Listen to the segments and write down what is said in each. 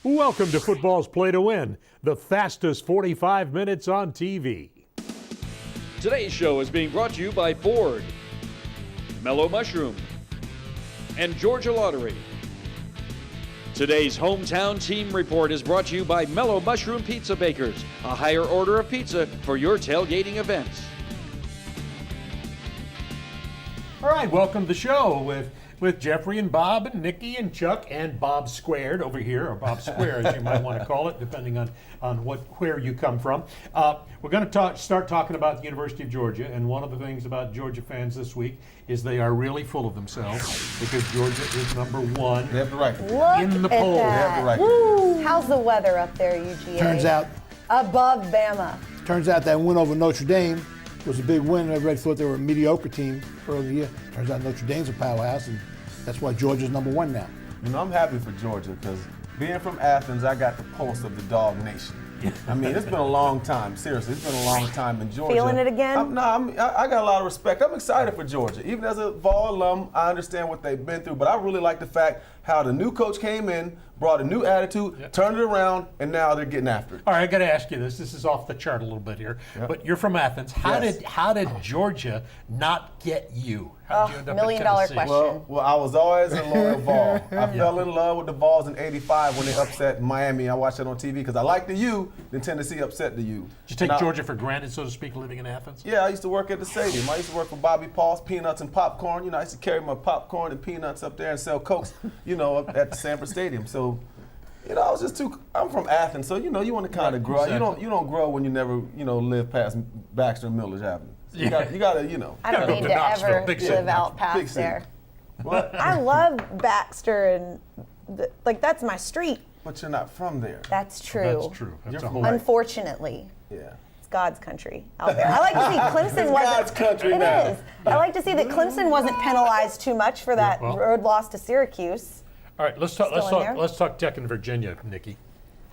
Welcome to Football's Play to Win, the fastest 45 minutes on TV. Today's show is being brought to you by Ford, Mellow Mushroom, and Georgia Lottery. Today's Hometown Team Report is brought to you by Mellow Mushroom Pizza Bakers, a higher order of pizza for your tailgating events. All right, welcome to the show with Jeffrey and Bob and Nikki and Chuck and Bob Squared over here, or Bob Square as you might want to call it, depending on where you come from. We're going to start talking about the University of Georgia, and one of the things about Georgia fans this week is they are really full of themselves because Georgia is number one. They have the right. In the poll. They have the right. Woo. How's the weather up there, UGA? Turns out above Bama. that win over Notre Dame was a big win. Everybody thought they were a mediocre team early in the year. Turns out Notre Dame's a powerhouse, and that's why Georgia's number one now. You know, I'm happy for Georgia because being from Athens, I got the pulse of the Dog Nation. I mean, it's been a long time. Seriously, it's been a long time in Georgia. Feeling it again? I got a lot of respect. I'm excited for Georgia. Even as a Vol alum, I understand what they've been through, but I really like the fact how the new coach came in, brought a new attitude, turned it around, and now they're getting after it. All right, I got to ask you this. This is off the chart a little bit here, but you're from Athens. How did Georgia not get you? How'd you end up $1 million in Tennessee? question. Well, I was always a loyal Vol. I fell in love with the Vols in '85 when they upset Miami. I watched it on TV because I liked the U, then Tennessee upset the U. Did you take Georgia for granted, so to speak, living in Athens? Yeah, I used to work at the stadium. I used to work for Bobby Paul's Peanuts and Popcorn. You know, I used to carry my popcorn and peanuts up there and sell Cokes, you know, up at the Sanford Stadium. So, you know, I was just I'm from Athens, so, you know, you want to kind of grow. Exactly. You don't grow when you never, you know, live past Baxter and Milledge Avenue. So you gotta, you know. I don't need to ever live out past there. What? I love Baxter and, that's my street. But you're not from there. That's true. That's true. That's a whole Unfortunately. Yeah. It's God's country out there. I like to see Clemson wasn't. God's country It now. is. I like to see that Clemson wasn't penalized too much for that road loss to Syracuse. All right, let's talk Tech in Virginia, Nikki.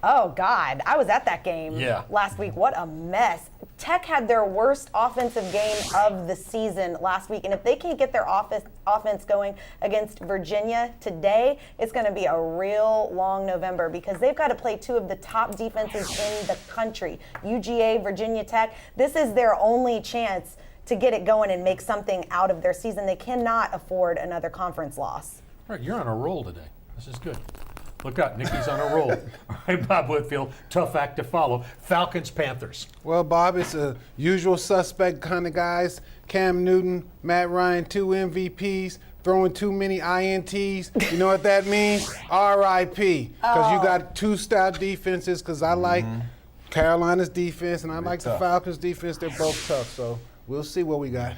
Oh, God. I was at that game last week. What a mess. Tech had their worst offensive game of the season last week. And if they can't get their offense going against Virginia today, it's going to be a real long November because they've got to play two of the top defenses in the country, UGA, Virginia Tech. This is their only chance to get it going and make something out of their season. They cannot afford another conference loss. All right, you're on a roll today. This is good. Look out, Nikki's on a roll. All right, Bob Whitfield, tough act to follow. Falcons, Panthers. Well, Bob, it's a usual suspect kind of guys. Cam Newton, Matt Ryan, 2 MVPs, throwing too many INTs. You know what that means? R.I.P. Because you got two stout defenses, because I like Carolina's defense and I like the Falcons' defense. They're both tough, so we'll see what we got.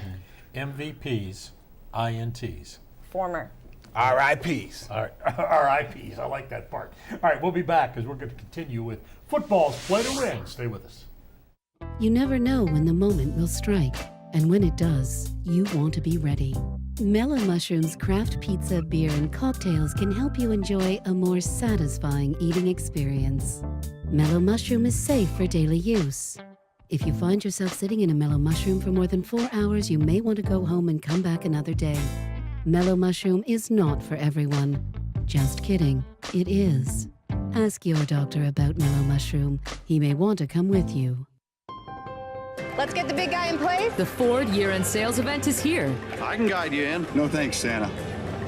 MVPs, INTs. Former. RIPs. All right, RIPs. I like that part. All right, we'll be back because we're going to continue with Football's Play to Win. Stay with us. You never know when the moment will strike. And when it does, you want to be ready. Mellow Mushroom's craft pizza, beer, and cocktails can help you enjoy a more satisfying eating experience. Mellow Mushroom is safe for daily use. If you find yourself sitting in a Mellow Mushroom for more than 4 hours, you may want to go home and come back another day. Mellow Mushroom is not for everyone. Just kidding, it is. Ask your doctor about Mellow Mushroom. He may want to come with you. Let's get the big guy in place. The Ford year-end sales event is here. I can guide you in. No thanks, Santa.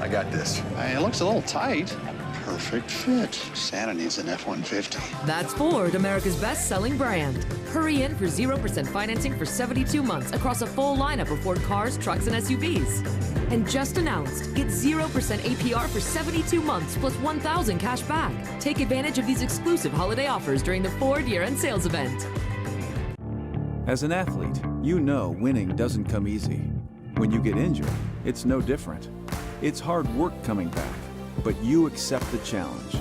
I got this. Hey, it looks a little tight. Perfect fit. Santa needs an F-150. That's Ford, America's best-selling brand. Hurry in for 0% financing for 72 months across a full lineup of Ford cars, trucks, and SUVs. And just announced, get 0% APR for 72 months plus $1,000 cash back. Take advantage of these exclusive holiday offers during the Ford year-end sales event. As an athlete, you know winning doesn't come easy. When you get injured, it's no different. It's hard work coming back, but you accept the challenge.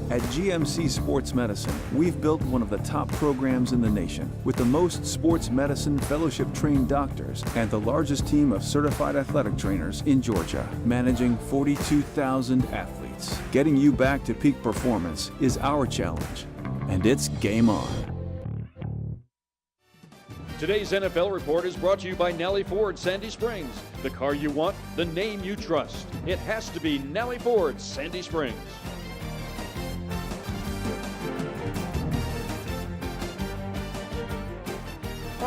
At GMC Sports Medicine, we've built one of the top programs in the nation with the most sports medicine fellowship-trained doctors and the largest team of certified athletic trainers in Georgia, managing 42,000 athletes. Getting you back to peak performance is our challenge, and it's game on. Today's NFL Report is brought to you by Nellie Ford Sandy Springs. The car you want, the name you trust. It has to be Nellie Ford Sandy Springs.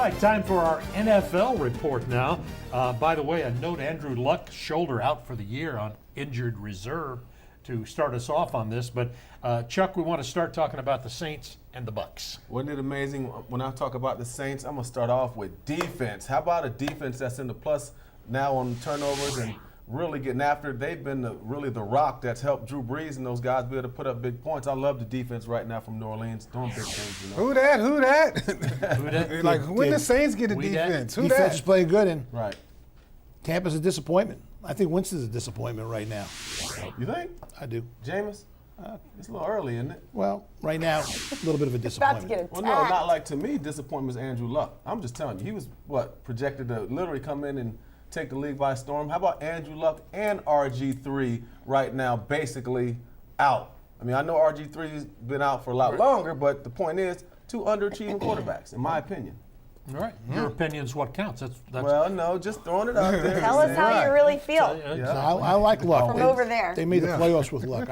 right, time for our NFL report now. By the way, a note, Andrew Luck, shoulder out for the year on injured reserve to start us off on this. But Chuck, we want to start talking about the Saints and the Bucs. Wasn't it amazing when I talk about the Saints, I'm going to start off with defense. How about a defense that's in the plus now on turnovers and really getting after it? They've been really the rock that's helped Drew Brees and those guys be able to put up big points. I love the defense right now from New Orleans, doing big things. You know? Who that? Who that? Like, when the Saints get a defense? Who defense that? is playing good, and Right. Tampa's a disappointment. I think Winston's a disappointment right now. You think? I do. Jameis? It's a little early, isn't it? Well, right now, a little bit of a disappointment. About to get Well, no, not like to me. Disappointment is Andrew Luck. I'm just telling you, he was projected to literally come in and take the league by storm. How about Andrew Luck and RG3 right now, basically out? I mean, I know RG3's been out for a lot longer, but the point is, two underachieving quarterbacks, in my opinion. All right, your opinion's what counts. That's Well, no, just throwing it out there. Tell us how you really feel. Yeah. I like Luck. From over there. They made the playoffs with Luck.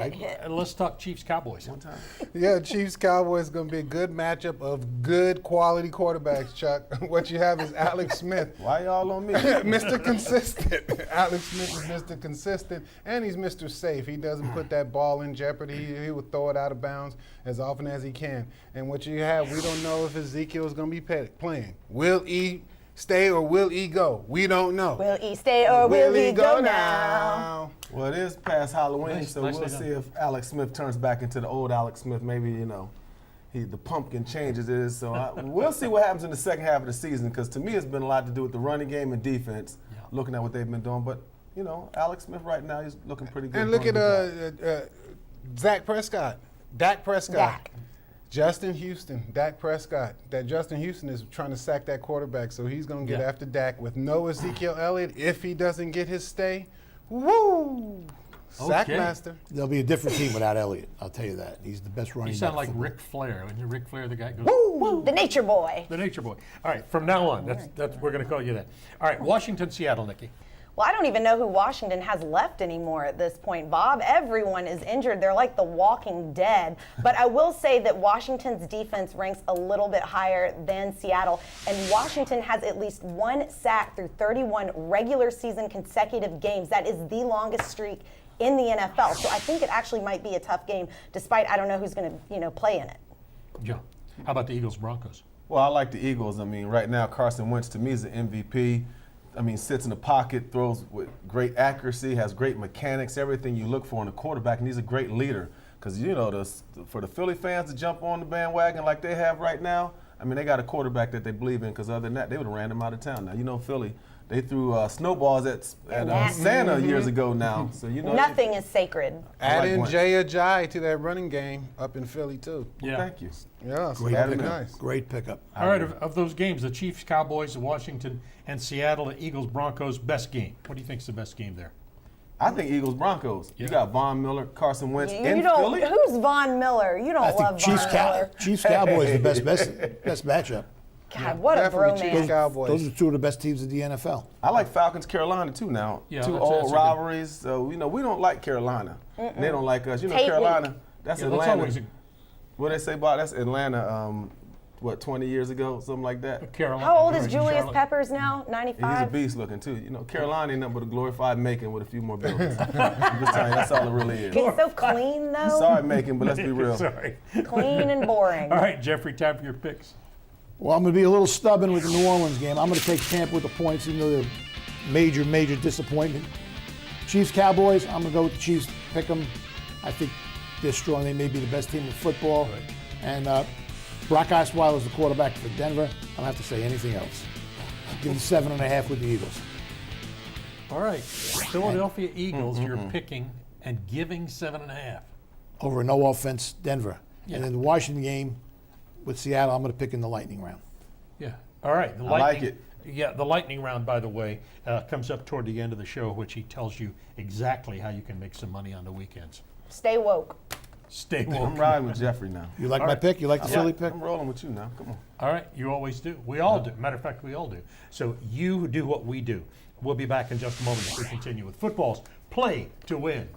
Let's talk Chiefs-Cowboys. One time. Yeah, Chiefs-Cowboys is going to be a good matchup of good quality quarterbacks, Chuck. What you have is Alex Smith. Why y'all on me? Mr. Consistent. Alex Smith is Mr. Consistent, and he's Mr. Safe. He doesn't put that ball in jeopardy. He will throw it out of bounds as often as he can. And what you have, we don't know if Ezekiel is going to be playing. Will he stay or will he go? We don't know. Will he stay or will he go now? Well, it is past Halloween, so nicely we'll done. see if Alex Smith turns back into the old Alex Smith. Maybe, the pumpkin changes it. So we'll see what happens in the second half of the season, because to me it's been a lot to do with the running game and defense, looking at what they've been doing. But, Alex Smith right now, he's looking pretty good. And look at Dak Prescott. Dak. Justin Houston, Dak Prescott. That Justin Houston is trying to sack that quarterback, so he's going to get after Dak with no Ezekiel Elliott if he doesn't get his stay. Woo! Sackmaster. There'll be a different team without Elliott. I'll tell you that. He's the best running You back. sound like in football. Ric Flair. When you're Ric Flair, the guy goes, Woo! The nature boy. the nature boy. All right, from now on, that's we're going to call you that. All right, Washington, Seattle, Nikki. Well, I don't even know who Washington has left anymore at this point, Bob. Everyone is injured. They're like the walking dead. But I will say that Washington's defense ranks a little bit higher than Seattle. And Washington has at least one sack through 31 regular season consecutive games. That is the longest streak in the NFL. So I think it actually might be a tough game, despite I don't know who's going to play in it. Yeah. How about the Eagles-Broncos? Well, I like the Eagles. I mean, right now, Carson Wentz to me is an MVP. I mean, sits in the pocket, throws with great accuracy, has great mechanics, everything you look for in a quarterback, and he's a great leader. Because, for the Philly fans to jump on the bandwagon like they have right now, I mean, they got a quarterback that they believe in, because other than that, they would have ran him out of town. Now, Philly, they threw snowballs at Santa years ago now. So, Nothing is sacred. Add in Wentz. Jay Ajayi to that running game up in Philly, too. Well, thank you. Yeah, so Great that'd be pickup. nice. Great pickup. All right, of those games, the Chiefs, Cowboys, Washington, and Seattle, the Eagles, Broncos, best game. What do you think's the best game there? I think Eagles, Broncos. Yeah. You got Von Miller, Carson Wentz You in don't. Philly. Who's Von Miller? You don't I think love Von Miller. Chiefs Cowboys the best matchup. God, what a Definitely Chiefs bromance. Cowboys. Those are two of the best teams in the NFL. I like Falcons, Carolina too now. Yeah, Two that's old a good- rivalries. So, we don't like Carolina. And they don't like us. Take Carolina, that's Yeah, that's Atlanta. always What they say about that's Atlanta, 20 years ago, something like that? Carolina. How old is right, Julius Charlotte. Peppers now? And he's a 95? beast looking too. Carolina ain't nothing but a glorified Macon with a few more buildings. I'm just telling you, that's all it really is. He's so clean, though. Sorry, Macon, but let's be real. Sorry. Clean and boring. All right, Jeffrey, time for your picks. Well, I'm going to be a little stubborn with the New Orleans game. I'm going to take Tampa with the points, even though they're major disappointment. Chiefs, Cowboys, I'm going to go with the Chiefs, pick them. I think they're strong. They may be the best team in football. Right. And Brock Osweiler is the quarterback for Denver. I don't have to say anything else. Give them 7.5 with the Eagles. All right, Philadelphia Eagles, you're picking and giving 7.5. Over a no offense Denver. Yeah. And then the Washington game with Seattle, I'm going to pick in the lightning round. Yeah. All right. The I like lightning, it. Yeah, the lightning round, by the way, comes up toward the end of the show, which he tells you exactly how you can make some money on the weekends. Stay woke. Stay I'm woke. riding with Jeffrey now. You like All my right. pick? You like the Philly pick? I'm rolling with you now. Come on. All right, you always do. We all do. Matter of fact, we all do. So you do what we do. We'll be back in just a moment as we continue with football's Play to Win.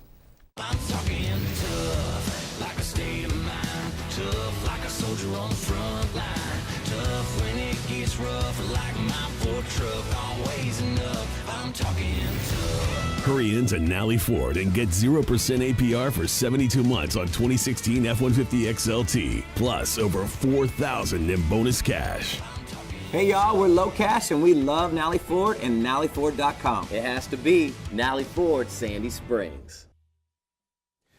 I'm talking tough, like a state of mind. Tough, like a soldier on the front line. tough when it gets rough, like my Ford truck, always enough. I'm talking tough. Hurry into Nally Ford and get 0% APR for 72 months on 2016 F-150 XLT, plus over $4,000 in bonus cash. Hey y'all, we're Low Cash and we love Nally Ford and NallyFord.com. It has to be Nally Ford, Sandy Springs.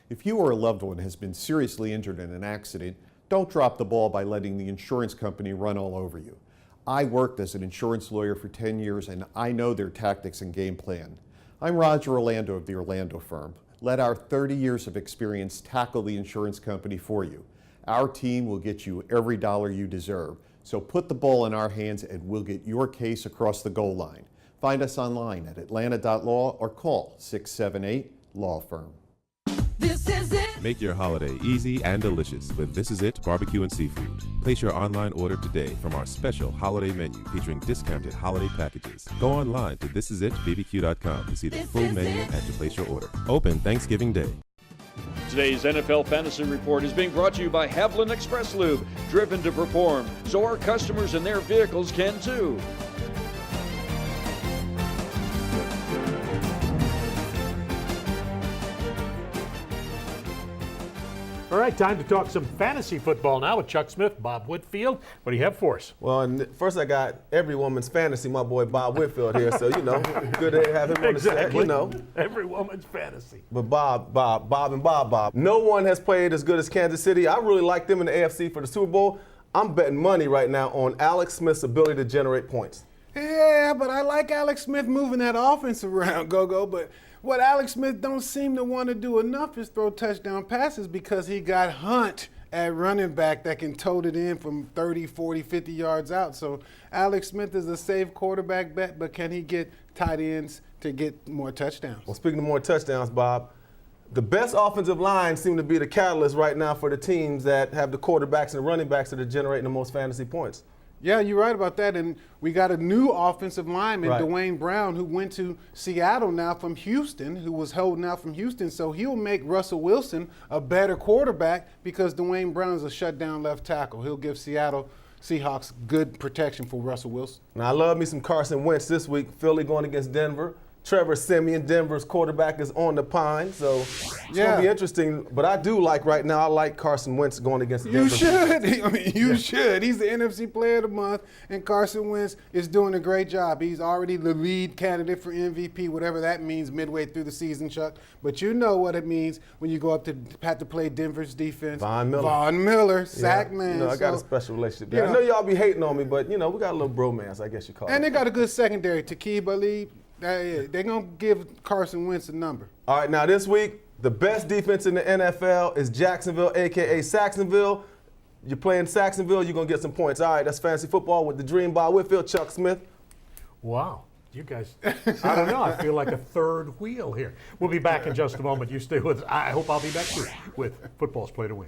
If you or a loved one has been seriously injured in an accident, don't drop the ball by letting the insurance company run all over you. I worked as an insurance lawyer for 10 years and I know their tactics and game plan. I'm Roger Orlando of the Orlando firm. Let our 30 years of experience tackle the insurance company for you. Our team will get you every dollar you deserve. So put the ball in our hands and we'll get your case across the goal line. Find us online at atlanta.law or call 678-LAW-FIRM. This is it. Make your holiday easy and delicious with This Is It Barbecue and Seafood. Place your online order today from our special holiday menu featuring discounted holiday packages. Go online to thisisitbbq.com to see the full menu and to place your order. Open Thanksgiving Day. Today's NFL Fantasy Report is being brought to you by Haviland Express Lube, driven to perform, so our customers and their vehicles can too. All right, time to talk some fantasy football now with Chuck Smith, Bob Whitfield. What do you have for us? Well, and first I got every woman's fantasy, my boy Bob Whitfield here. So, you know, good to have him on the set, you know. Every woman's fantasy. But Bob. No one has played as good as Kansas City. I really like them in the AFC for the Super Bowl. I'm betting money right now on Alex Smith's ability to generate points. Yeah, but I like Alex Smith moving that offense around, Go-Go, but what Alex Smith don't seem to want to do enough is throw touchdown passes because he got Hunt at running back that can tote it in from 30, 40, 50 yards out. So Alex Smith is a safe quarterback bet, but can he get tight ends to get more touchdowns? Well, speaking of more touchdowns, Bob, the best offensive line seem to be the catalyst right now for the teams that have the quarterbacks and the running backs that are generating the most fantasy points. Yeah, you're right about that. And we got a new offensive lineman, right. Dwayne Brown, who went to Seattle now from Houston, who was holding out from Houston. So he'll make Russell Wilson a better quarterback because Dwayne Brown is a shutdown left tackle. He'll give Seattle Seahawks good protection for Russell Wilson. Now, I love me some Carson Wentz this week. Philly going against Denver. Trevor Siemian, Denver's quarterback, is on the pine, so it's going to be interesting. But I do like right now, I like Carson Wentz going against Denver. You should. I mean, you should. He's the NFC Player of the Month, and Carson Wentz is doing a great job. He's already the lead candidate for MVP, whatever that means midway through the season, Chuck. But you know what it means when you go up to have to play Denver's defense. Von Miller, sack man. You know, I got a special relationship there. I know y'all be hating on me, but, you know, we got a little bromance, I guess you call it. And they got a good secondary. Taqib Ali. They're going to give Carson Wentz a number. All right, now this week, the best defense in the NFL is Jacksonville, a.k.a. Saxonville. You're playing Saxonville, you're going to get some points. All right, that's fantasy football with the Dream Bob Whitfield, Chuck Smith. Wow. You guys, I don't know. I feel like a third wheel here. We'll be back in just a moment. You stay with us. I hope I'll be back too with Football's Play to Win.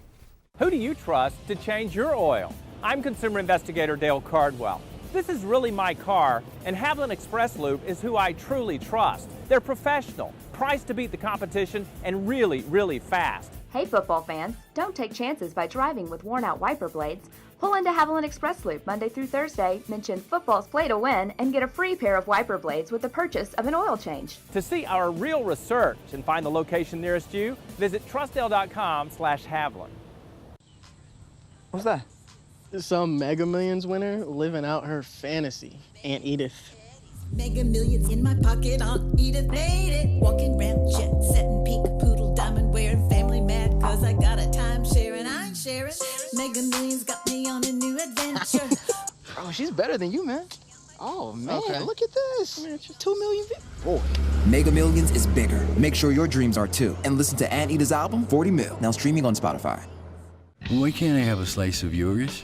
Who do you trust to change your oil? I'm consumer investigator Dale Cardwell. This is really my car, and Haviland Express Lube is who I truly trust. They're professional, priced to beat the competition, and really, really fast. Hey football fans, don't take chances by driving with worn-out wiper blades. Pull into Haviland Express Lube Monday through Thursday, mention Football's Play to Win, and get a free pair of wiper blades with the purchase of an oil change. To see our real research and find the location nearest you, visit trustdale.com/Haviland. What's that? Some Mega Millions winner living out her fantasy. Aunt Edith. Mega Millions in my pocket, Aunt Edith made it. Walking round jet setting pink poodle diamond wearing family mad cause I got a timeshare and I ain't sharing. Mega Millions got me on a new adventure. Bro, she's better than you, man. Oh, man, Okay. look at this. Man, 2 million Boy. Mega Millions is bigger. Make sure your dreams are too. And listen to Aunt Edith's album, 40 Mil, now streaming on Spotify. Why can't I have a slice of yours?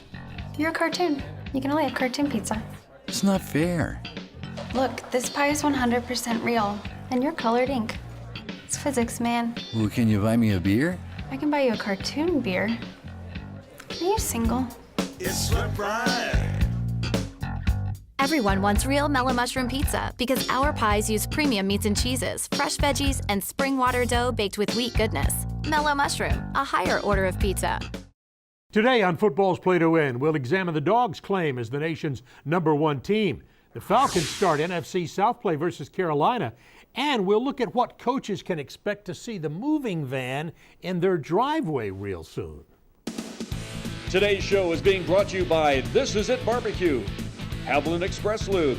You're a cartoon. You can only have cartoon pizza. It's not fair. Look, this pie is 100% real, and you're colored ink. It's physics, man. Well, can you buy me a beer? I can buy you a cartoon beer. Are you single? It's surprise. Everyone wants real mellow mushroom pizza because our pies use premium meats and cheeses, fresh veggies, and spring water dough baked with wheat goodness. Mellow mushroom, a higher order of pizza. Today on Football's Play to Win, we'll examine the Dogs' claim as the nation's #1 team. The Falcons start NFC South play versus Carolina, and we'll look at what coaches can expect to see the moving van in their driveway real soon. Today's show is being brought to you by This Is It Barbecue, Haviland Express Lube,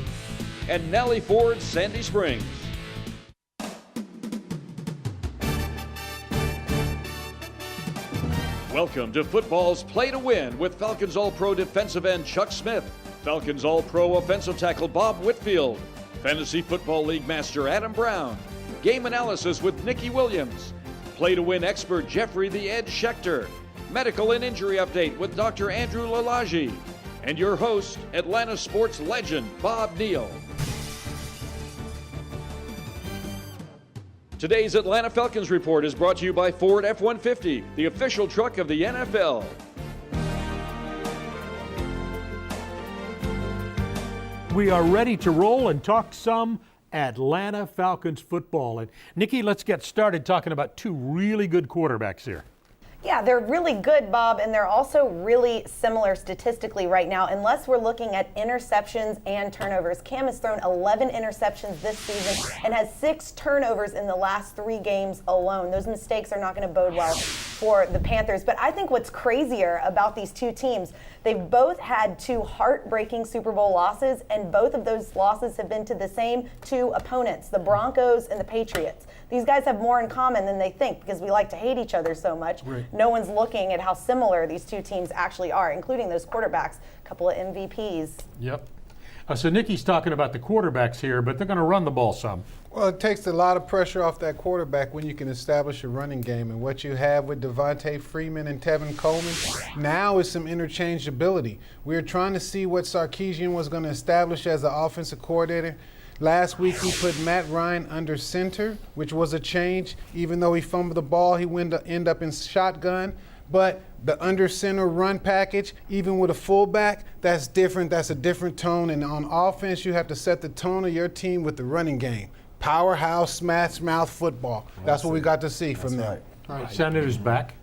and Nellie Ford Sandy Springs. Welcome to Football's Play to Win with Falcons All-Pro defensive end Chuck Smith, Falcons All-Pro offensive tackle Bob Whitfield, Fantasy Football League Master Adam Brown, Game Analysis with Nikki Williams, Play to Win expert Jeffrey the Ed Schechter, Medical and Injury Update with Dr. Andrew Lalagi, and your host, Atlanta sports legend Bob Neal. Today's Atlanta Falcons report is brought to you by Ford F-150, the official truck of the NFL. We are ready to roll and talk some Atlanta Falcons football. And Nikki, let's get started talking about two really good quarterbacks here. Yeah, they're really good, Bob, and they're also really similar statistically right now, unless we're looking at interceptions and turnovers. Cam has thrown 11 interceptions this season and has 6 turnovers in the last 3 games alone. Those mistakes are not going to bode well for the Panthers. But I think what's crazier about these two teams, they've both had 2 heartbreaking Super Bowl losses, and both of those losses have been to the same 2 opponents, the Broncos and the Patriots. These guys have more in common than they think because we like to hate each other so much. Right. No one's looking at how similar these two teams actually are, including those quarterbacks, a couple of MVPs. Yep. So Nikki's talking about the quarterbacks here, but they're going to run the ball some. Well, it takes a lot of pressure off that quarterback when you can establish a running game. And what you have with Devontae Freeman and Tevin Coleman now is some interchangeability. We were trying to see what Sarkisian was going to establish as an offensive coordinator. Last week he put Matt Ryan under center, which was a change. Even though he fumbled the ball, he would end up in shotgun. But the under center run package, even with a fullback, that's different. That's a different tone. And on offense, you have to set the tone of your team with the running game. Powerhouse, smash mouth football. That's what we got to see from them. All right, Sanu's back.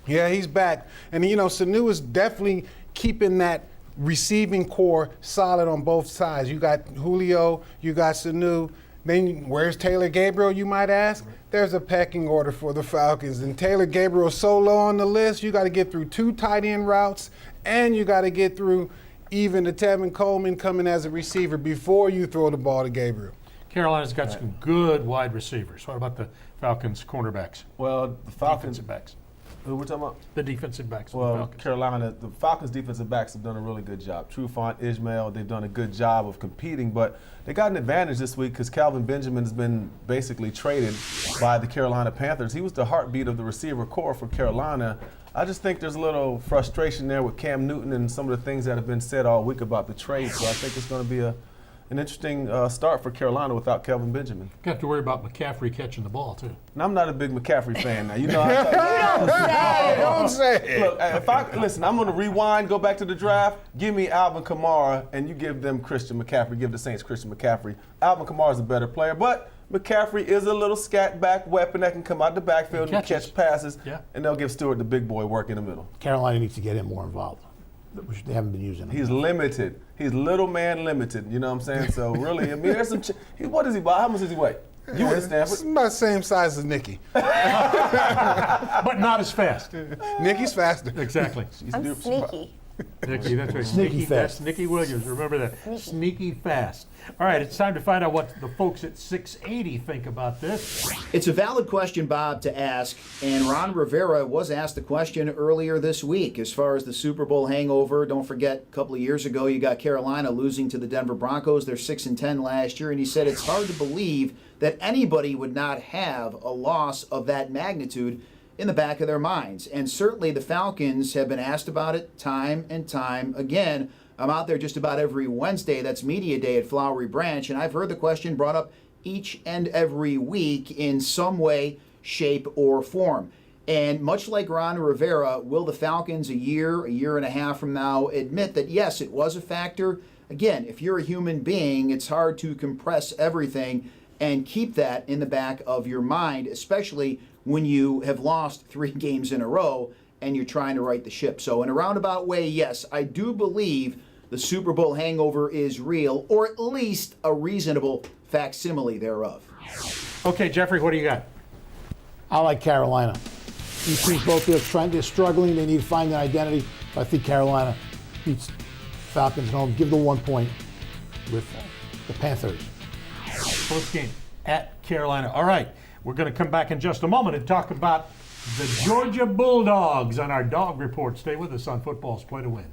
Yeah, he's back. And, you know, Sanu is definitely keeping that receiving core solid on both sides. You got Julio, you got Sanu. Then where's Taylor Gabriel, you might ask? There's a pecking order for the Falcons. And Taylor Gabriel is so low on the list, you got to get through 2 tight end routes, and you got to get through even the Tevin Coleman coming as a receiver before you throw the ball to Gabriel. Carolina's got some good wide receivers. What about the Falcons cornerbacks? Well, the Falcons defensive backs. Who we're talking about? The defensive backs. Well, Carolina, the Falcons defensive backs have done a really good job. Trufant, Ishmael, they've done a good job of competing, but they got an advantage this week because Calvin Benjamin has been basically traded by the Carolina Panthers. He was the heartbeat of the receiver core for Carolina. I just think there's a little frustration there with Cam Newton and some of the things that have been said all week about the trade, so I think it's going to be an interesting start for Carolina without Kelvin Benjamin. You have to worry about McCaffrey catching the ball, too. And I'm not a big McCaffrey fan now. You know, Don't say it. Look, listen, I'm going to rewind, go back to the draft, give me Alvin Kamara, and you give them Christian McCaffrey, give the Saints Christian McCaffrey. Alvin Kamara is a better player, but McCaffrey is a little scat back weapon that can come out the backfield and catch passes, and they'll give Stewart the big boy work in the middle. Carolina needs to get him more involved, which they haven't been using him. He's limited. He's little man limited. You know what I'm saying? So really, I mean, there's some. What does he buy? How much does he weigh? You went to Stanford. It's about the same size as Nikki. But not as fast. Nikki's faster. Exactly. I'm sneaky. Nikki, that's right. Sneaky fast. That's Nikki Williams. Remember that. Sneaky fast. All right, it's time to find out what the folks at 680 think about this. It's a valid question, Bob, to ask, and Ron Rivera was asked the question earlier this week as far as the Super Bowl hangover. Don't forget, a couple of years ago, you got Carolina losing to the Denver Broncos. They're 6-10 last year, and he said it's hard to believe that anybody would not have a loss of that magnitude in the back of their minds. And certainly the Falcons have been asked about it time and time again. I'm out there just about every Wednesday. That's Media Day at Flowery Branch, and I've heard the question brought up each and every week in some way, shape, or form. And much like Ron Rivera, will the Falcons a year and a half from now admit that, yes, it was a factor? Again, if you're a human being, it's hard to compress everything and keep that in the back of your mind, especially when you have lost 3 games in a row and you're trying to right the ship. So in a roundabout way, yes, I do believe the Super Bowl hangover is real, or at least a reasonable facsimile thereof. Okay, Jeffrey, what do you got? I like Carolina. These teams both they're struggling. They need to find their identity. But I think Carolina beats Falcons at home. Give the 1 point with the Panthers. Close game at Carolina. All right, we're going to come back in just a moment and talk about the Georgia Bulldogs on our Dog Report. Stay with us on Football's Play to Win.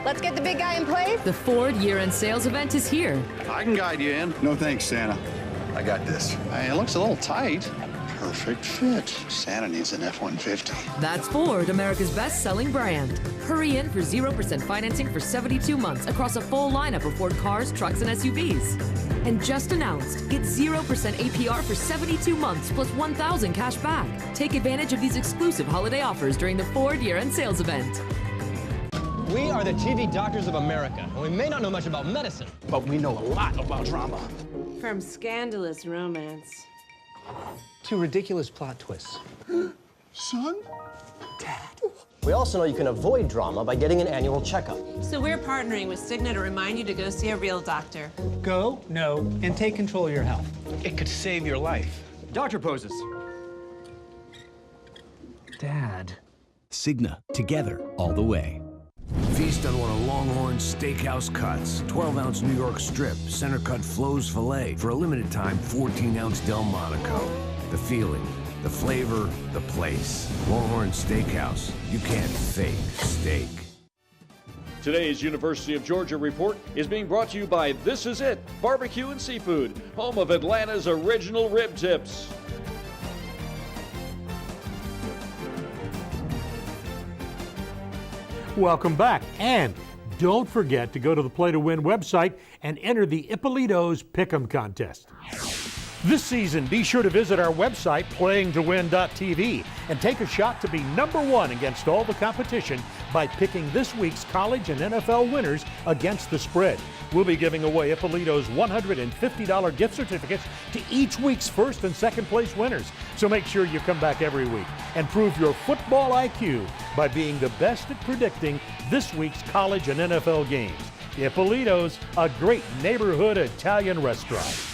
Let's get the big guy in place. The Ford year-end sales event is here. I can guide you in. No thanks, Santa. I got this. It looks a little tight. Perfect fit. Santa needs an F-150. That's Ford, America's best-selling brand. Hurry in for 0% financing for 72 months across a full lineup of Ford cars, trucks, and SUVs. And just announced, get 0% APR for 72 months plus $1,000 cash back. Take advantage of these exclusive holiday offers during the Ford year-end sales event. We are the TV doctors of America, and we may not know much about medicine, but we know a lot about drama. From scandalous romance to ridiculous plot twists. Son? Dad. We also know you can avoid drama by getting an annual checkup. So we're partnering with Cigna to remind you to go see a real doctor. Go, know, and take control of your health. It could save your life. Doctor poses. Dad. Cigna, together, all the way. Feast on one of Longhorn's steakhouse cuts. 12-ounce New York strip, center cut Flo's filet. For a limited time, 14-ounce Delmonico. The feeling, the flavor, the place. Longhorn Steakhouse. You can't fake steak. Today's University of Georgia Report is being brought to you by This Is It, Barbecue and Seafood, home of Atlanta's original rib tips. Welcome back. And don't forget to go to the Play to Win website and enter the Ippolito's Pick'em contest. This season, be sure to visit our website, playingtowin.tv, and take a shot to be #1 against all the competition by picking this week's college and NFL winners against the spread. We'll be giving away Ippolito's $150 gift certificates to each week's first and second place winners. So make sure you come back every week and prove your football IQ by being the best at predicting this week's college and NFL games. Ippolito's, a great neighborhood Italian restaurant.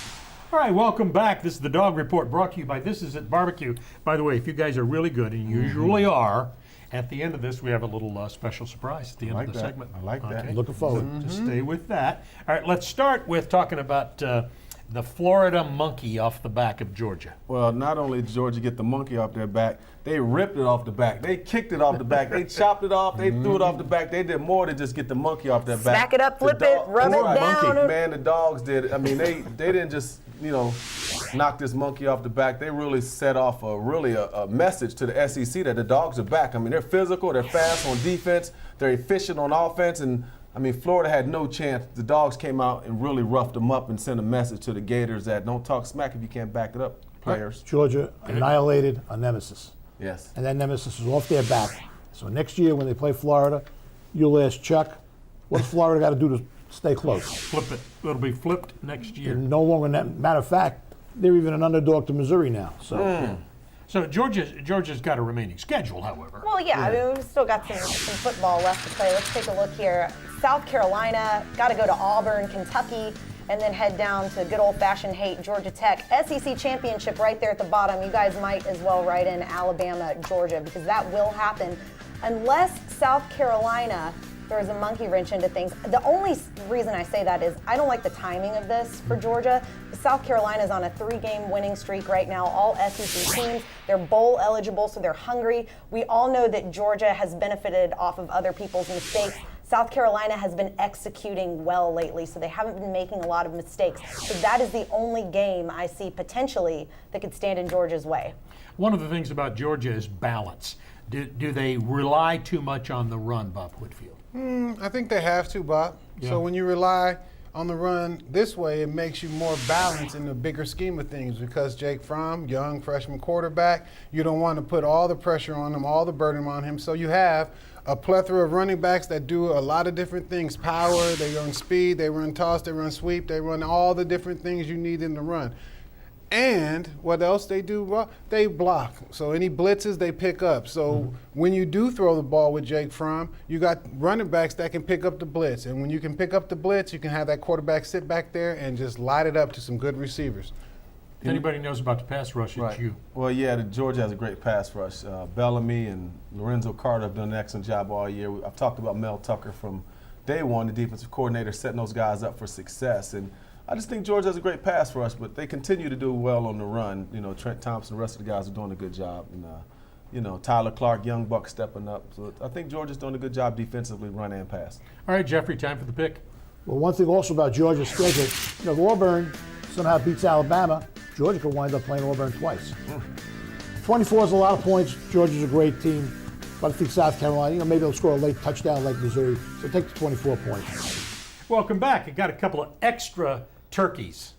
All right, welcome back. This is the Dog Report brought to you by This Is It Barbecue. By the way, if you guys are really good, and you usually are, at the end of this, we have a little special surprise at the end of the segment. I like that. Looking forward. To stay with that. All right, let's start with talking about the Florida monkey off the back of Georgia. Well, not only did Georgia get the monkey off their back, they ripped it off the back. They kicked it off the back. They chopped it off. They threw it off the back. They did more than just get the monkey off their back. Smack it up, flip it, rub it down. Man, the dogs did it. I mean, they didn't just, knock this monkey off the back. They really set off a message to the SEC that the dogs are back. I mean, they're physical, they're fast on defense, they're efficient on offense, and I mean, Florida had no chance. The dogs came out and really roughed them up and sent a message to the Gators that don't talk smack if you can't back it up, players. Georgia annihilated a nemesis. Yes. And that nemesis is off their back. So next year when they play Florida, you'll ask Chuck, what's Florida got to do to stay close? Flip it. It'll be flipped next year. And no longer, matter of fact, they're even an underdog to Missouri now. So. So Georgia's got a remaining schedule, however. Well, yeah. I mean, we've still got some football left to play. Let's take a look here. South Carolina, got to go to Auburn, Kentucky, and then head down to good old-fashioned hate Georgia Tech. SEC championship right there at the bottom. You guys might as well write in Alabama, Georgia, because that will happen unless South Carolina throws a monkey wrench into things. The only reason I say that is I don't like the timing of this for Georgia. South Carolina's on a 3-game winning streak right now. All SEC teams, they're bowl eligible, so they're hungry. We all know that Georgia has benefited off of other people's mistakes. South Carolina has been executing well lately, so they haven't been making a lot of mistakes. So that is the only game I see potentially that could stand in Georgia's way. One of the things about Georgia is balance. Do they rely too much on the run, Bob Whitfield? I think they have to, Bob. Yeah. So when you rely on the run this way, it makes you more balanced in the bigger scheme of things because Jake Fromm, young freshman quarterback, you don't want to put all the pressure on him, all the burden on him. So you have a plethora of running backs that do a lot of different things. Power, they run speed, they run toss, they run sweep, they run all the different things you need in the run. And what else they do? Well, they block. So any blitzes, they pick up. So when you do throw the ball with Jake Fromm, you got running backs that can pick up the blitz. And when you can pick up the blitz, you can have that quarterback sit back there and just light it up to some good receivers. If anybody knows about the pass rush, it's you. Well, yeah, Georgia has a great pass rush. Bellamy and Lorenzo Carter have done an excellent job all year. I've talked about Mel Tucker from day one, the defensive coordinator, setting those guys up for success. And I just think Georgia has a great pass rush, but they continue to do well on the run. You know, Trent Thompson, the rest of the guys are doing a good job. And, you know, Tyler Clark, Young Buck stepping up. So I think Georgia's doing a good job defensively, run and pass. All right, Jeffrey, time for the pick. Well, one thing also about Georgia's schedule, you know, if Auburn somehow beats Alabama, Georgia could wind up playing Auburn twice. 24 is a lot of points. Georgia's a great team. But I think South Carolina, you know, maybe they'll score a late touchdown like Missouri. So take the 24 points. Welcome back. I got a couple of extra turkeys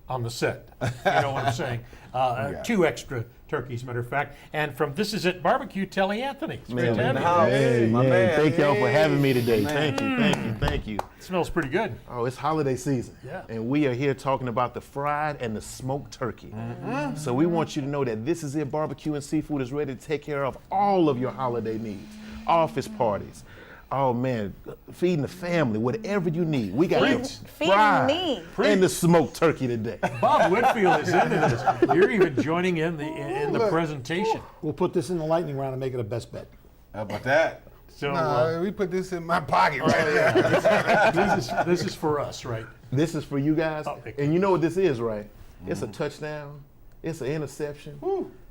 on the set. You know what I'm saying? Two extra turkeys, matter of fact. And from This Is It Barbecue, Telly Anthony. It's great to have you. Hey, my man. Thank y'all for having me today. Thank you. It smells pretty good. Oh, it's holiday season. Yeah. And we are here talking about the fried and the smoked turkey. So we want you to know that This Is It Barbecue and Seafood is ready to take care of all of your holiday needs. Office parties. Oh man, feeding the family, whatever you need. We got the fried and the smoked turkey today. Bob Whitfield is into this. You're even joining in the presentation. We'll put this in the lightning round and make it a best bet. How about that? So we put this in my pocket right now. This is for us, right? This is for you guys. Oh, okay. And you know what this is, right? It's a touchdown. It's an interception.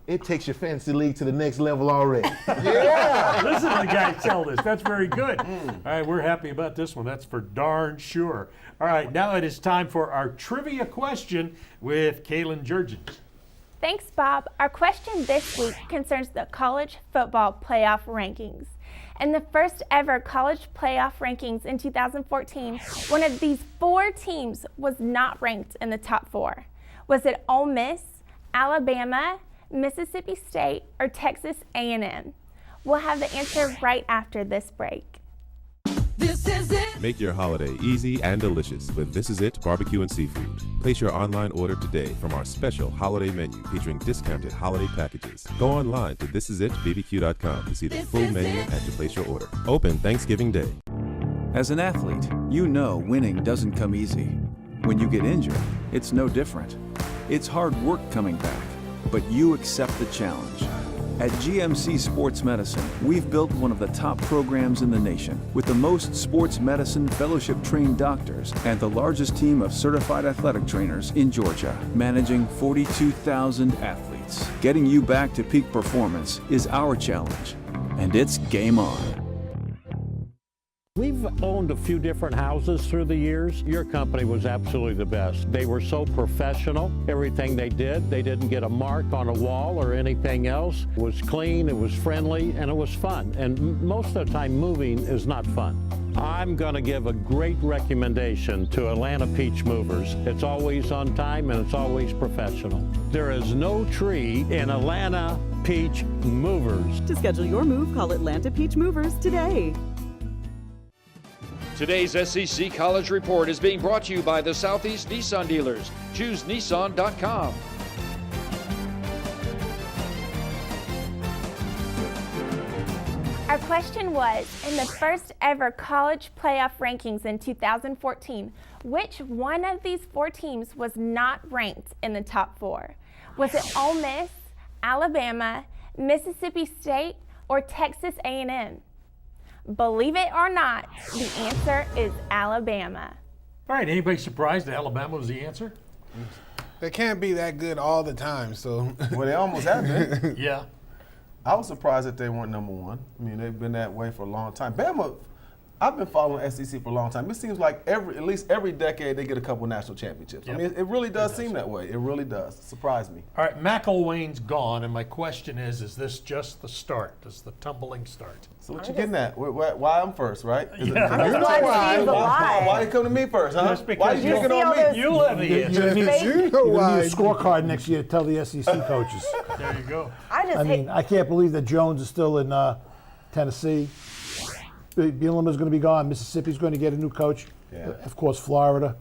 It takes your fantasy league to the next level already. Yeah! Listen to the guy tell this. That's very good. All right, we're happy about this one. That's for darn sure. All right, now it is time for our trivia question with Kaylin Jurgens. Thanks, Bob. Our question this week concerns the college football playoff rankings. In the first ever college playoff rankings in 2014, one of these four teams was not ranked in the top four. Was it Ole Miss, Alabama, Mississippi State, or Texas A&M? We'll have the answer right after this break. This is it. Make your holiday easy and delicious with This Is It Barbecue and Seafood. Place your online order today from our special holiday menu featuring discounted holiday packages. Go online to thisisitbbq.com to see the full menu and to place your order. Open Thanksgiving Day. As an athlete, you know winning doesn't come easy. When you get injured, it's no different. It's hard work coming back, but you accept the challenge. At GMC Sports Medicine, we've built one of the top programs in the nation with the most sports medicine fellowship-trained doctors and the largest team of certified athletic trainers in Georgia, managing 42,000 athletes. Getting you back to peak performance is our challenge, and it's game on. We've owned a few different houses through the years. Your company was absolutely the best. They were so professional. Everything they didn't get a mark on a wall or anything else. It was clean, it was friendly, and it was fun. And most of the time, moving is not fun. I'm going to give a great recommendation to Atlanta Peach Movers. It's always on time and it's always professional. There is no tree in Atlanta Peach Movers. To schedule your move, call Atlanta Peach Movers today. Today's SEC College Report is being brought to you by the Southeast Nissan dealers. Choose Nissan.com. Our question was, in the first ever college playoff rankings in 2014, which one of these four teams was not ranked in the top four? Was it Ole Miss, Alabama, Mississippi State, or Texas A&M? Believe it or not, the answer is Alabama. All right, anybody surprised that Alabama was the answer? They can't be that good all the time, so. Well, they almost have been. Yeah. I was surprised that they weren't number one. I mean, they've been that way for a long time. Bama, I've been following SEC for a long time. It seems like at least every decade they get a couple national championships. Yep. I mean, it really does seem that way. It really does. It surprised me. All right, McElwain's gone, and my question is this just the start? Does the tumbling start? So what you getting at? Why I'm first, right? Yeah. I'm just glad Steve's alive. Why you come to me first, huh? Just because Why you picking on me? You have the answer. You need a scorecard next year to tell the SEC coaches. There you go. I can't believe that Jones is still in Tennessee. Bielema's going to be gone. Mississippi's going to get a new coach. Yeah. Of course, Florida.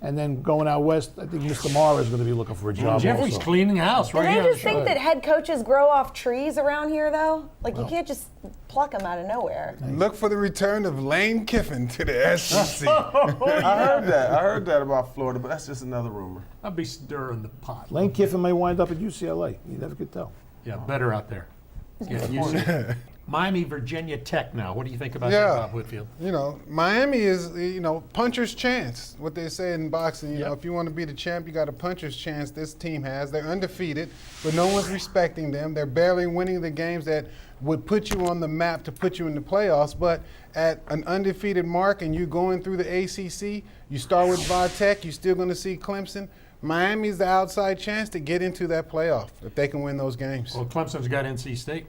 And then going out west, I think Mr. Mara is going to be looking for a job. Jeffrey's also. cleaning house Do right they here. just think that head coaches grow off trees around here, though? Like, you can't just pluck them out of nowhere. Look for the return of Lane Kiffin to the SEC. I heard that about Florida, but that's just another rumor. I'll be stirring the pot. Lane Kiffin may wind up at UCLA. You never could tell. Yeah, better out there. Yeah, UCLA. Miami, Virginia Tech now. What do you think about that, Bob Whitfield? You know, Miami is, puncher's chance. What they say in boxing, you know, if you want to be the champ, you got a puncher's chance this team has. They're undefeated, but no one's respecting them. They're barely winning the games that would put you on the map to put you in the playoffs. But at an undefeated mark and you going through the ACC, you start with Tech, you're still going to see Clemson. Miami's the outside chance to get into that playoff if they can win those games. Well, Clemson's got NC State.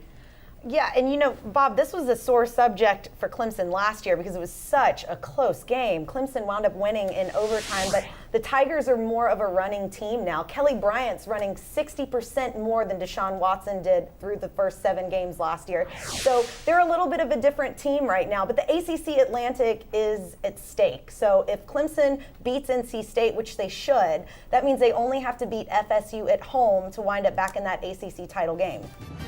Yeah, and Bob, this was a sore subject for Clemson last year because it was such a close game. Clemson wound up winning in overtime, but the Tigers are more of a running team now. Kelly Bryant's running 60% more than Deshaun Watson did through the first 7 games last year. So they're a little bit of a different team right now, but the ACC Atlantic is at stake. So if Clemson beats NC State, which they should, that means they only have to beat FSU at home to wind up back in that ACC title game.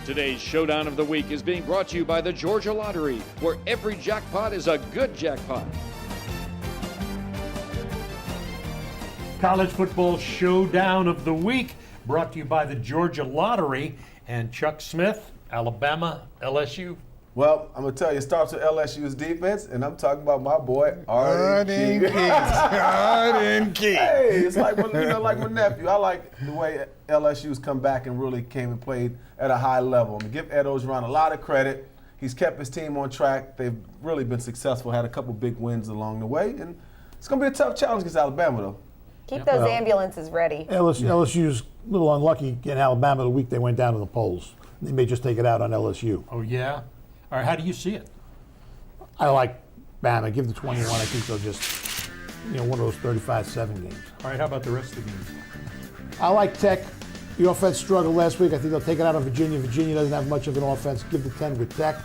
Today's Showdown of the Week is being brought to you by the Georgia Lottery, where every jackpot is a good jackpot. College football showdown of the week brought to you by the Georgia Lottery and Chuck Smith, Alabama, LSU. Well, I'm going to tell you, it starts with LSU's defense, and I'm talking about my boy, Arden Key. Arden Key. Hey, it's like my nephew. I like the way LSU's come back and really came and played at a high level. I mean, give Ed Orgeron a lot of credit. He's kept his team on track. They've really been successful, had a couple big wins along the way, and it's going to be a tough challenge against Alabama, though. Keep those ambulances ready. LSU's a little unlucky in Alabama the week they went down to the polls. They may just take it out on LSU. Oh, yeah? All right, how do you see it? I like Bama. Give the 21. I think they'll just, one of those 35-7 games. All right, how about the rest of the games? I like Tech. The offense struggled last week. I think they'll take it out on Virginia. Virginia doesn't have much of an offense. Give the 10 with Tech.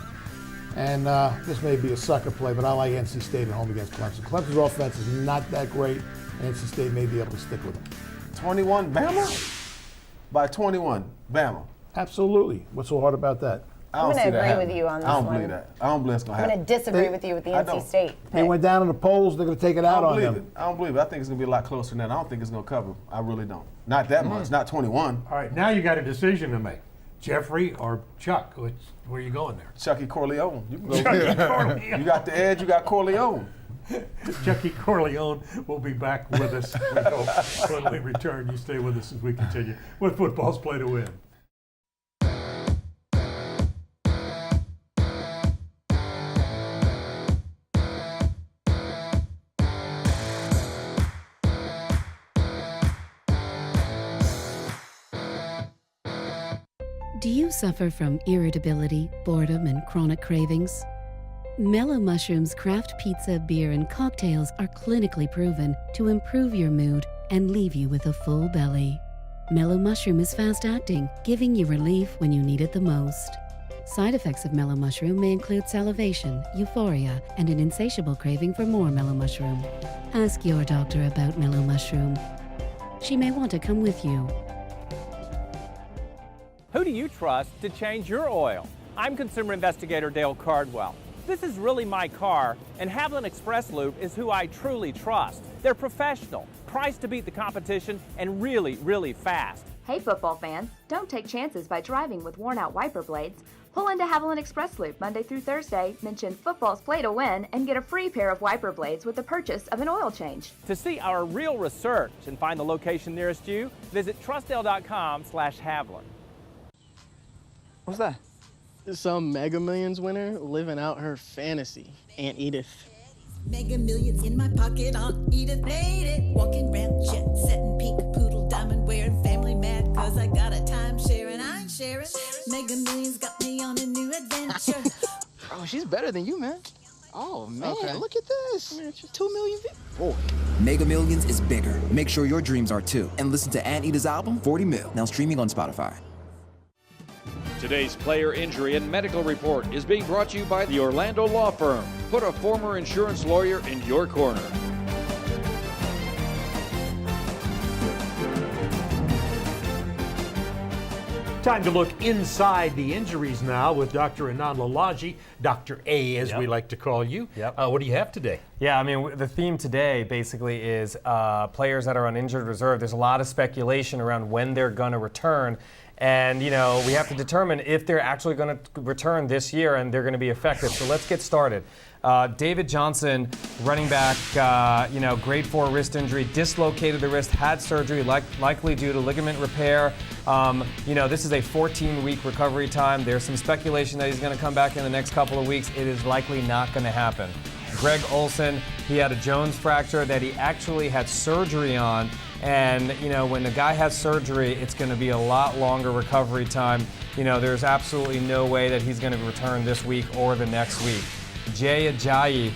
And this may be a sucker play, but I like NC State at home against Clemson. Clemson's offense is not that great, and NC State may be able to stick with them. 21 Bama? By 21 Bama. Absolutely. What's so hard about that? I'm going to agree with you on this one. I don't believe that. I don't believe it's going to happen. I'm going to disagree with you with the NC State pick. They went down in the polls. They're going to take it out on them. I don't believe it. I think it's going to be a lot closer than that. I don't think it's going to cover. I really don't. Not that much. Not 21. All right, now you got a decision to make. Jeffrey or Chuck? Where are you going there? Chucky Corleone. You can go. Chucky Corleone. You got the edge. You got Corleone. Chucky Corleone will be back with us when we return. You stay with us as we continue with Football's Play to Win. Do you suffer from irritability, boredom, and chronic cravings? Mellow Mushroom's craft pizza, beer, and cocktails are clinically proven to improve your mood and leave you with a full belly. Mellow Mushroom is fast-acting, giving you relief when you need it the most. Side effects of Mellow Mushroom may include salivation, euphoria, and an insatiable craving for more Mellow Mushroom. Ask your doctor about Mellow Mushroom. She may want to come with you. Who do you trust to change your oil? I'm consumer investigator Dale Cardwell. This is really my car, and Haviland Express Lube is who I truly trust. They're professional, priced to beat the competition, and really, really fast. Hey football fans, don't take chances by driving with worn-out wiper blades. Pull into Haviland Express Lube Monday through Thursday, mention Football's Play to Win, and get a free pair of wiper blades with the purchase of an oil change. To see our real research and find the location nearest you, visit trustdale.com/Haviland. What's that? Some Mega Millions winner living out her fantasy. Aunt Edith. Mega Millions in my pocket, Aunt Edith made it. Walking around jet setting pink poodle diamond wearing family mad cause I got a timeshare and I ain't sharing. Mega Millions got me on a new adventure. Bro, she's better than you, man. Oh, man, Okay. look at this. 2 million views. Mega Millions is bigger. Make sure your dreams are too. And listen to Aunt Edith's album, 40 Mil, now streaming on Spotify. Today's player injury and medical report is being brought to you by the Orlando Law Firm. Put a former insurance lawyer in your corner. Time to look inside the injuries now with Dr. Anand Lalaji, Dr. A, as we like to call you. What do you have today? Yeah, I mean, the theme today basically is players that are on injured reserve. There's a lot of speculation around when they're going to return. And, you know, we have to determine if they're actually going to return this year and they're going to be effective. So let's get started. David Johnson, running back, grade 4 wrist injury, dislocated the wrist, had surgery, likely due to ligament repair. This is a 14-week recovery time. There's some speculation that he's going to come back in the next couple of weeks. It is likely not going to happen. Greg Olson, he had a Jones fracture that he actually had surgery on. And, when the guy has surgery, it's going to be a lot longer recovery time. There's absolutely no way that he's going to return this week or the next week. Jay Ajayi,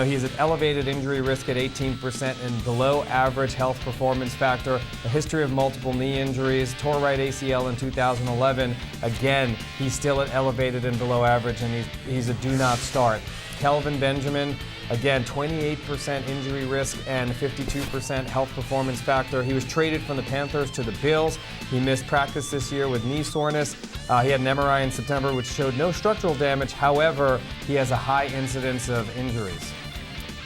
he's at elevated injury risk at 18% and below average health performance factor, a history of multiple knee injuries, tore right ACL in 2011. Again, he's still at elevated and below average, and he's a do not start. Kelvin Benjamin, again, 28% injury risk and 52% health performance factor. He was traded from the Panthers to the Bills. He missed practice this year with knee soreness. He had an MRI in September which showed no structural damage. However, he has a high incidence of injuries.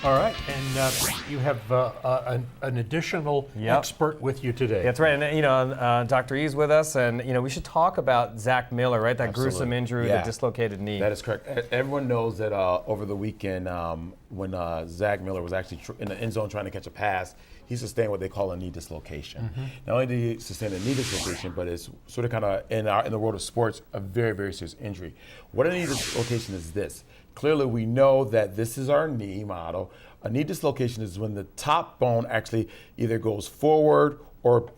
All right, and you have an additional expert with you today. That's right, and Dr. E's with us, and we should talk about Zach Miller, right? That gruesome injury, the dislocated knee. That is correct. Everyone knows that over the weekend, when Zach Miller was actually in the end zone trying to catch a pass, he sustained what they call a knee dislocation. Not only did he sustain a knee dislocation, but it's sort of kind of in the world of sports a very, very serious injury. What a knee dislocation is this? Clearly, we know that this is our knee model. A knee dislocation is when the top bone actually either goes forward or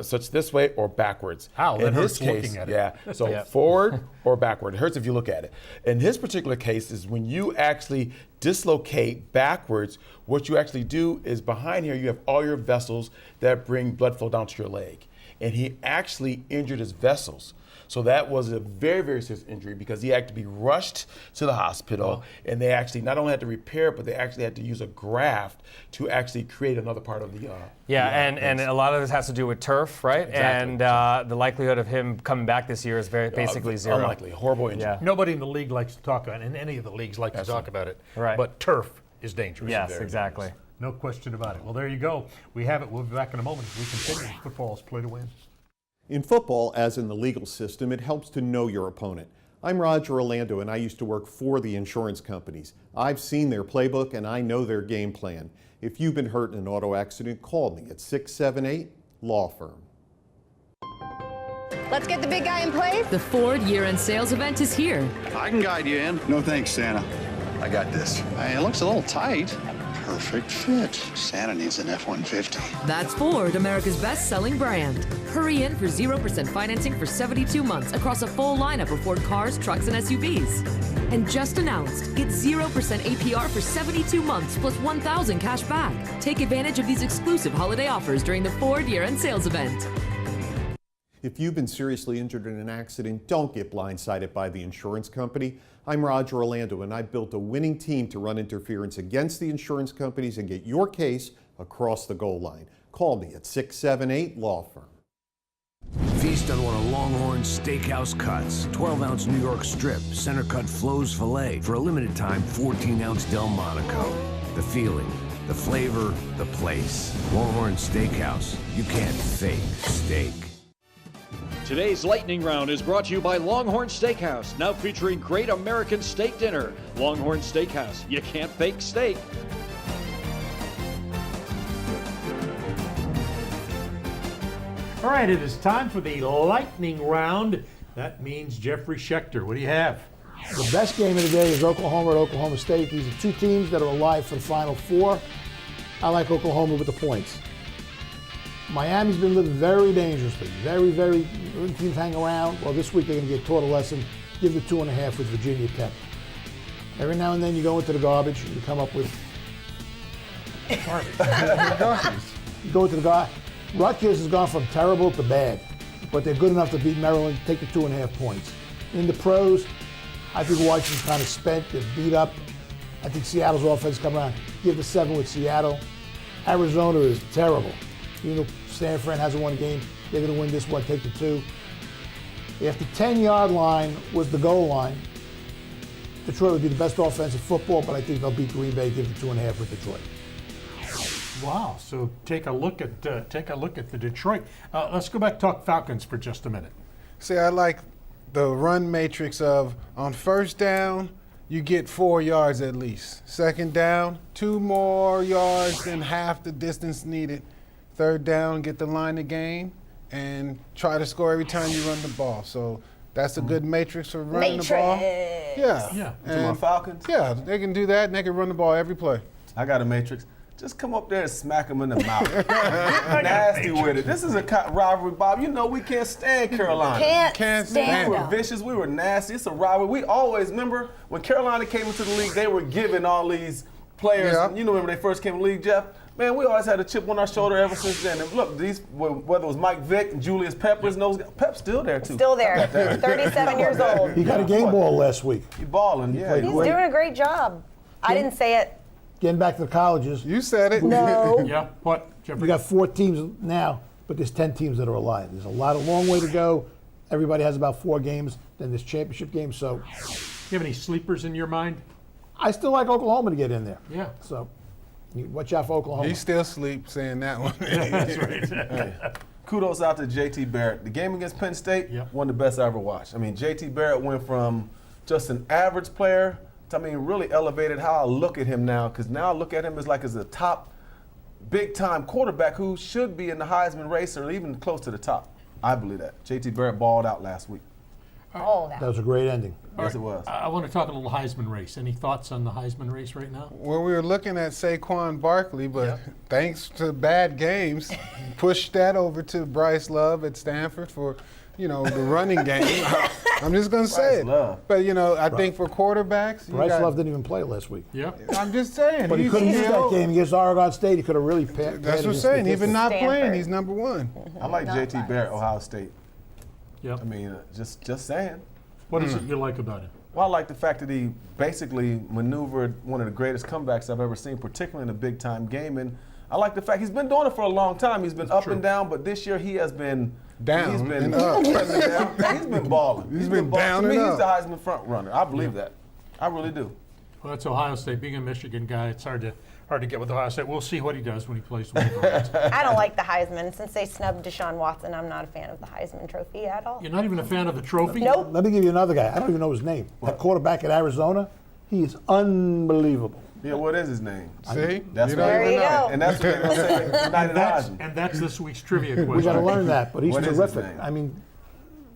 such this way or backwards. Ow, that in hurts his case, looking at it. So forward or backward. It hurts if you look at it. In his particular case is when you actually dislocate backwards, what you actually do is behind here you have all your vessels that bring blood flow down to your leg. And he actually injured his vessels. So that was a very, very serious injury because he had to be rushed to the hospital, and they actually not only had to repair it, but they actually had to use a graft to actually create another part of the. And a lot of this has to do with turf, right? Exactly. And the likelihood of him coming back this year is basically zero. Unlikely, horrible injury. Yeah. Nobody in the league likes to talk about it, and any of the leagues like to talk about it. Right. But turf is dangerous. Yes, exactly. Dangerous. No question about it. Well, there you go. We have it. We'll be back in a moment as we continue. Football's play to win. In football, as in the legal system, it helps to know your opponent. I'm Roger Orlando, and I used to work for the insurance companies. I've seen their playbook, and I know their game plan. If you've been hurt in an auto accident, call me at 678-LAW FIRM. Let's get the big guy in place. The Ford year-end sales event is here. I can guide you in. No thanks, Santa. I got this. It looks a little tight. Perfect fit. Santa needs an F-150. That's Ford, America's best-selling brand. Hurry in for 0% financing for 72 months across a full lineup of Ford cars, trucks, and SUVs. And just announced, get 0% APR for 72 months plus $1,000 cash back. Take advantage of these exclusive holiday offers during the Ford year-end sales event. If you've been seriously injured in an accident, don't get blindsided by the insurance company. I'm Roger Orlando, and I built a winning team to run interference against the insurance companies and get your case across the goal line. Call me at 678-LAW FIRM. Feast on one of Longhorn's steakhouse cuts. 12-ounce New York strip, center cut Flo's filet. For a limited time, 14-ounce Delmonico. The feeling, the flavor, the place. Longhorn Steakhouse. You can't fake steak. Today's lightning round is brought to you by Longhorn Steakhouse, now featuring great American steak dinner. Longhorn Steakhouse, you can't fake steak. All right, it is time for the lightning round. That means Jeffrey Schechter. What do you have? The best game of the day is Oklahoma at Oklahoma State. These are two teams that are alive for the Final Four. I like Oklahoma with the points. Miami's been living very dangerously. Very teams hang around. Well, this week they're going to get taught a lesson. Give the 2.5 with Virginia Tech. Every now and then you go into the garbage and you come up with garbage. You go into the garbage. Rutgers has gone from terrible to bad, but they're good enough to beat Maryland, take the 2.5 points. In the pros, I think Washington's kind of spent, they're beat up. I think Seattle's offense come around. Give the 7 with Seattle. Arizona is terrible. Even though San Fran hasn't won a game, they're going to win this one, take the 2. If the 10-yard line was the goal line, Detroit would be the best offensive football, but I think they'll beat Green Bay, give them 2.5 with Detroit. Wow. So take a look at the Detroit. Let's go back and talk Falcons for just a minute. See, I like the run matrix of on first down, you get 4 yards at least. Second down, 2 more yards than half the distance needed. Third down, get the line to gain, and try to score every time you run the ball. So that's a good matrix for running the ball. Yeah. To my Falcons? Yeah, they can do that, and they can run the ball every play. I got a matrix. Just come up there and smack them in the mouth. Get nasty with it. This is a rivalry, Bob. You know we can't stand Carolina. Can't stand We were them. vicious. We were nasty. It's a rivalry. We always, remember, when Carolina came into the league, they were giving all these players, you know, remember they first came in the league, Jeff? Man, we always had a chip on our shoulder ever since then. And look, whether it was Mike Vick and Julius Peppers, and those guys, Pep's still there, too. Still there. 37 years old. He got a game ball last week. He balling, yeah. He's doing a great job. I didn't say it. Getting back to the colleges. You said it. No. Yeah. What? Jeffrey? We got 4 teams now, but there's 10 teams that are alive. There's a long way to go. Everybody has about 4 games. Then there's championship games. So, You have any sleepers in your mind? I still like Oklahoma to get in there. Yeah. So, you watch out for Oklahoma. He still sleep saying that one. That's right. Kudos out to JT Barrett. The game against Penn State, one of the best I ever watched. I mean, JT Barrett went from just an average player to, really elevated how I look at him now, because now I look at him as a top, big-time quarterback who should be in the Heisman race or even close to the top. I believe that. JT Barrett balled out last week. That was a great ending. Yes, it was. I want to talk a little Heisman race. Any thoughts on the Heisman race right now? Well, we were looking at Saquon Barkley, but thanks to bad games, pushed that over to Bryce Love at Stanford for, the running game. I'm just going to say it. Love. But, I think for quarterbacks, Bryce Love didn't even play last week. Yeah. I'm just saying. But he couldn't use that game against Oregon State. He could have really padded. That's what I'm saying. Even not playing, he's number 1. I like JT Barrett, Ohio State. Yeah. Just saying. What is it you like about him? Well, I like the fact that he basically maneuvered one of the greatest comebacks I've ever seen, particularly in a big-time game. And I like the fact he's been doing it for a long time. He's been up and down, but this year he has been down. He's been and up. He's been balling. He's been down to me, and he's the up. Heisman front runner. I believe that. I really do. Well, that's Ohio State. Being a Michigan guy, it's hard to get with Ohio State. We'll see what he does when he plays Wolverines. I don't like the Heisman. Since they snubbed Deshaun Watson, I'm not a fan of the Heisman Trophy at all. You're not even a fan of the trophy? Nope. Let me give you another guy. I don't even know his name. That quarterback at Arizona, he is unbelievable. Yeah, what is his name? See? That's There you go. And that's what they're going to say tonight in Heisman. And that's this week's trivia question. We got to learn that, but he's What is his terrific. name?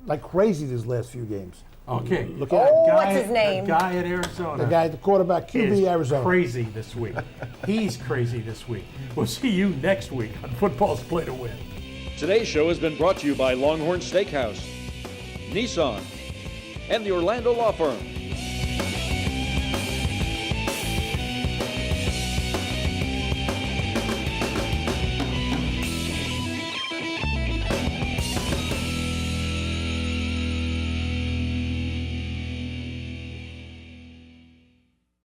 Like crazy these last few games. Okay. Look at him. What's his name? The guy at Arizona. The quarterback, QB is Arizona. crazy this week. He's crazy this week. We'll see you next week on Football's Play to Win. Today's show has been brought to you by Longhorn Steakhouse, Nissan, and the Orlando Law Firm.